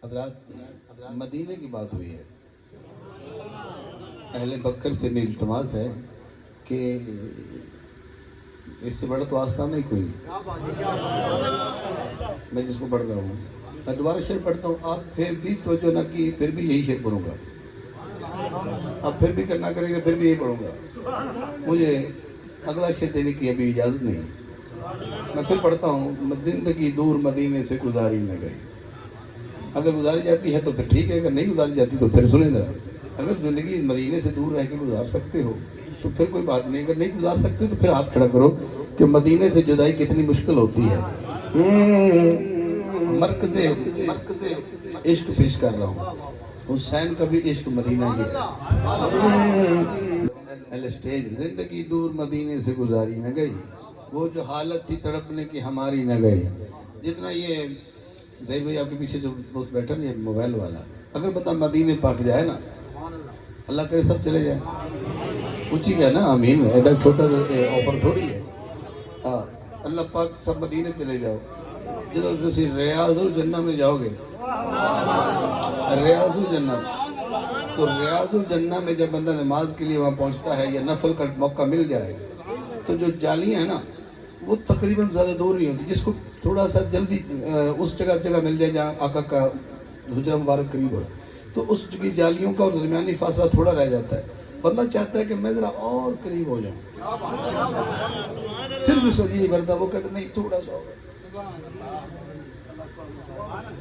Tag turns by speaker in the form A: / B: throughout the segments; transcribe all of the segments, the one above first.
A: حضرات مدینے کی بات ہوئی ہے، اہل بکر سے میری التماس ہے کہ اس سے بڑا تو آستانہ ہی کوئی نہیں میں جس کو پڑھ رہا ہوں۔ میں دوبارہ شعر پڑھتا ہوں، آپ پھر بھی توجہ نہ کی پھر بھی یہی شعر پڑھوں گا، اب پھر بھی کرنا کریں گے پھر بھی یہی پڑھوں گا، مجھے اگلا شعر دینے کی ابھی اجازت نہیں۔ میں پھر پڑھتا ہوں، زندگی دور مدینے سے گزاری نہ گئی، اگر گزاری جاتی ہے تو پھر ٹھیک ہے، اگر نہیں گزاری جاتی تو پھر سنیں ذرا۔ اگر زندگی مدینے سے دور رہ کے گزار سکتے ہو تو پھر کوئی بات نہیں، اگر نہیں گزار سکتے تو پھر ہاتھ کھڑا کرو کہ مدینے سے جدائی کتنی مشکل ہوتی ہے۔ مرکز عشق پیش کر رہا ہوں، حسین کا بھی عشق مدینہ ہی ہے۔ زندگی دور مدینے سے گزاری نہ گئی، وہ جو حالت تھی تڑپنے کی ہماری نہ گئی۔ جتنا یہ زہیر بھائی آپ کے پیچھے جو دوست بیٹھا نا یہ موبائل والا، اگر بتا مدینے پاک جائے نا، اللہ کرے سب چلے جائیں، اونچی گیا نا آمین، ایڈا چھوٹا آفر تھوڑی ہے۔ اللہ پاک سب مدینے چلے جاؤ، جدو تسی ریاض الجنہ میں جاؤ گے، ریاض الجنہ، تو ریاض الجنہ میں جب بندہ نماز کے لیے وہاں پہنچتا ہے یا نفل کا موقع مل جائے تو جو جالیاں ہیں نا وہ تقریباً زیادہ دور نہیں ہوتی، جس کو تھوڑا سا جلدی اس جگہ مل جائے جہاں آقا کا حجرہ مبارک قریب ہو، تو اس کی جالیوں کا اور درمیانی فاصلہ تھوڑا رہ جاتا ہے، بندہ چاہتا ہے کہ میں ذرا اور قریب ہو جاؤں، پھر بھی سوچی نہیں کرتا، وہ کہتا نہیں تھوڑا سا ہوگا،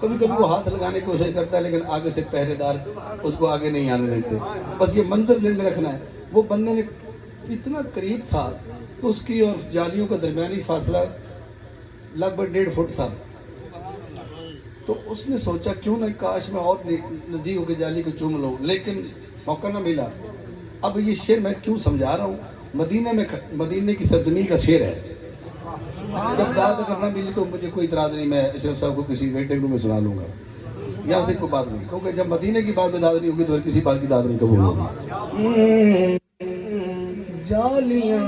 A: کبھی کبھی وہ ہاتھ لگانے کی کوشش کرتا ہے لیکن آگے سے پہرے دار اس کو آگے نہیں آنے دیتے۔ بس یہ منظر ذہن میں رکھنا ہے، وہ بندے نے اتنا قریب تھا کہ اس کی اور جالیوں کا درمیانی فاصلہ لگ بھگ 1.5 فٹ تھا، تو اس نے سوچا کیوں نہ کاش میں اور نزدیک ہو کے جالی کو چوم لوں، لیکن موقع نہ ملا۔ اب یہ شعر میں کیوں سمجھا رہا ہوں، مدینے کی سرزمین کا شعر ہے، جب داد اگر نہ ملی تو مجھے کوئی اعتراض نہیں، میں اشرف صاحب کو کسی ویٹنگ روم میں سنا لوں گا، یہاں سے کوئی بات نہیں، کیونکہ جب مدینے کی بات میں داد نہیں ہوگی تو کسی بات کی داد نہیں قبول ہوگی۔ جالیاں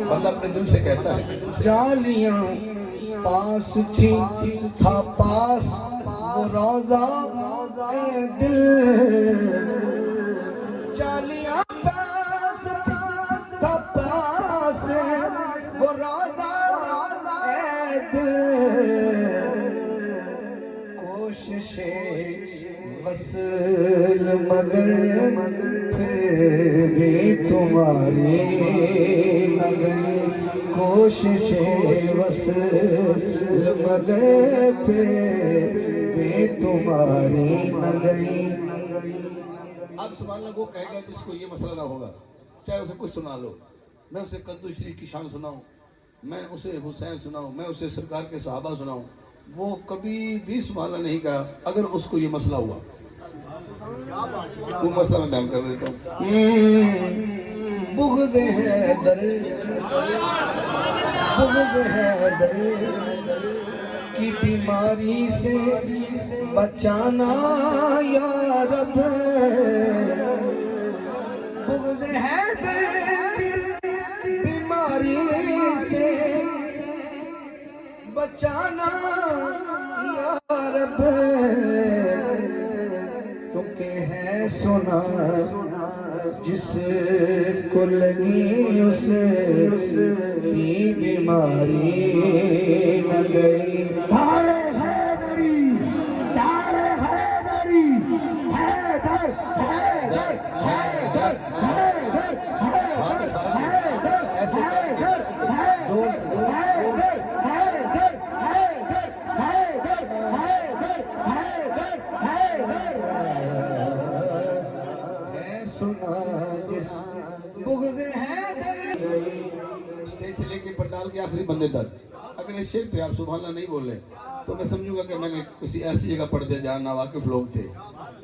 A: بندہ اپنے دل سے کہتا ہے، جالیاں پاس تھی تھا پاس وہ روضہ اے دل، جالیاں پاس تھا پاس وہ روضہ اے دل، کوشش وصل مگر پھر بھی تمہاری نہ گئی، کوشش وصل مگر پھر بھی تمہاری نہ گئی۔ اب سبحان اللہ وہ کہے گا جس کو یہ مسئلہ نہ ہوگا، چاہے اسے کچھ سنا لو، میں اسے قدر شریف کی شان سناؤں، میں اسے حسین سناؤں، میں اسے سرکار کے صحابہ سناؤں، وہ کبھی بھی سبحان اللہ نہیں کہا اگر اس کو یہ مسئلہ ہوا۔ وہ مسئلہ میں بیان کر دیتا ہوں، بغض حیدر بغض حیدر کی بیماری سے بچانا یا رب، بغض حیدر کی بیماری سے بچانا یا رب، کیونکہ ہے سنا جس کو لگی اس کی بیماری نہ گئی۔ دار حیدری دار حیدری حیدر حیدر حیدر حیدر حیدر حیدر زور سے سے لے کے پنڈال کے آخری بندے تک اگر اس شعر پہ آپ سبحان اللہ نہیں بول رہے تو میں سمجھوں گا کہ میں نے کسی ایسی جگہ پڑھ دیا جہاں ناواقف لوگ تھے،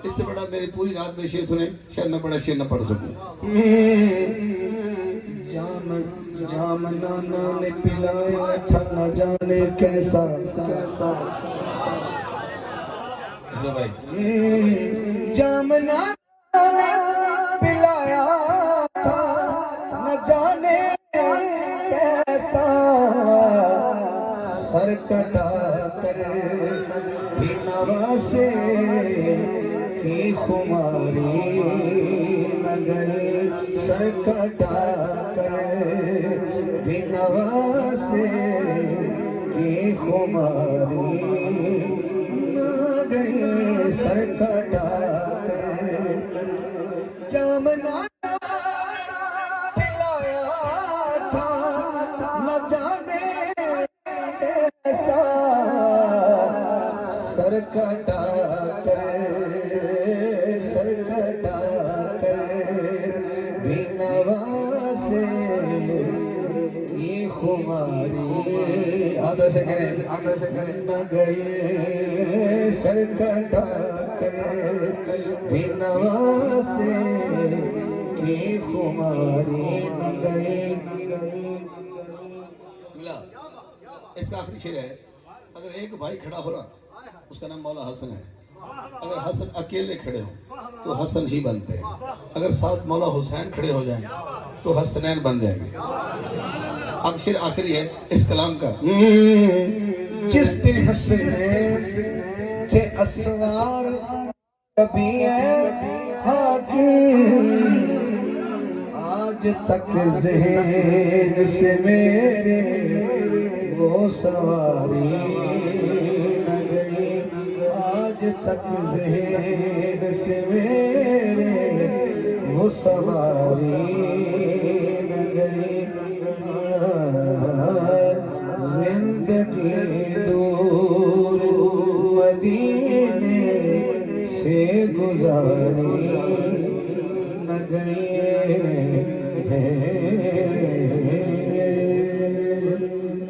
A: اس سے بڑا میری پوری رات میں شعر سنے شاید میں بڑا شعر نہ پڑھ سکوں۔ جام نانا نے پلایا تھا نہ جانے کیسا، جام نانا نے پلایا تھا نہ جانے کیسا،
B: سر کٹا کر بھی نواسے کی خماری نہ گئی، سر کٹا کر بھی نواسے کی خماری نہ گئی، سر کٹا کر جام نہ پلایا تھا نہ جانے ایسا، سر کٹا کر سر کٹا کر بھی نواسے یہ خماری آدھا سے کریں نہ گئے، سر کٹا کر بھی نواسے یہ خماری نہ گئی۔
A: اس کا آخری شعر ہے، اگر ایک بھائی کھڑا ہو رہا اس کا نام مولا حسن ہے، اگر حسن اکیلے کھڑے ہوں تو حسن ہی بنتے ہیں، اگر ساتھ مولا حسین کھڑے ہو جائیں تو حسنین بن جائیں گے۔ اب شعر آخری ہے اس کلام کا،
B: جس پہ حسنین تھے اسوار کبھی ہے حاکم، آج تک ذہن سے میرے وہ سواری نہ گئی، آج تک ذہن سے میرے وہ سواری نہ گئی۔